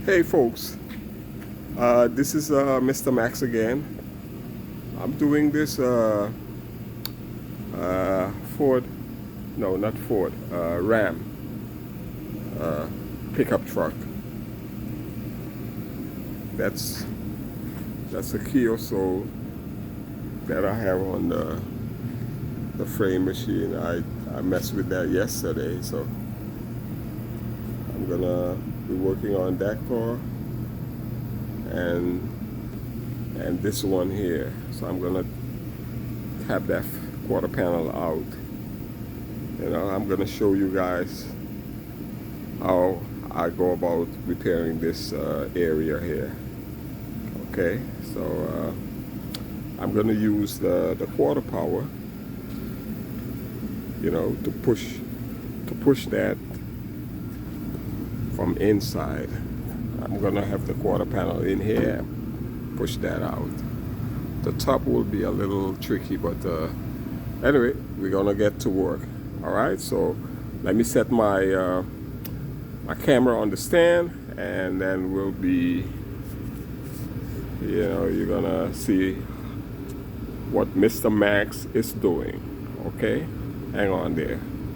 Hey folks, this is Mr. Max again. I'm doing this Ford, no not Ford, Ram pickup truck. That's a key or so that I have on the frame machine. I messed with that yesterday, so I'm gonna be working on that car and this one here. So I'm gonna have that quarter panel out. I'm gonna show you guys how I go about repairing this area here. Okay, so I'm gonna use the quarter power, to push that from inside. I'm gonna have the quarter panel in here, push that out. The top will be a little tricky, but anyway, we're gonna get to work. All right, so let me set my my camera on the stand, and then we'll be, you're gonna see what Mr. Max is doing. Okay, hang on there.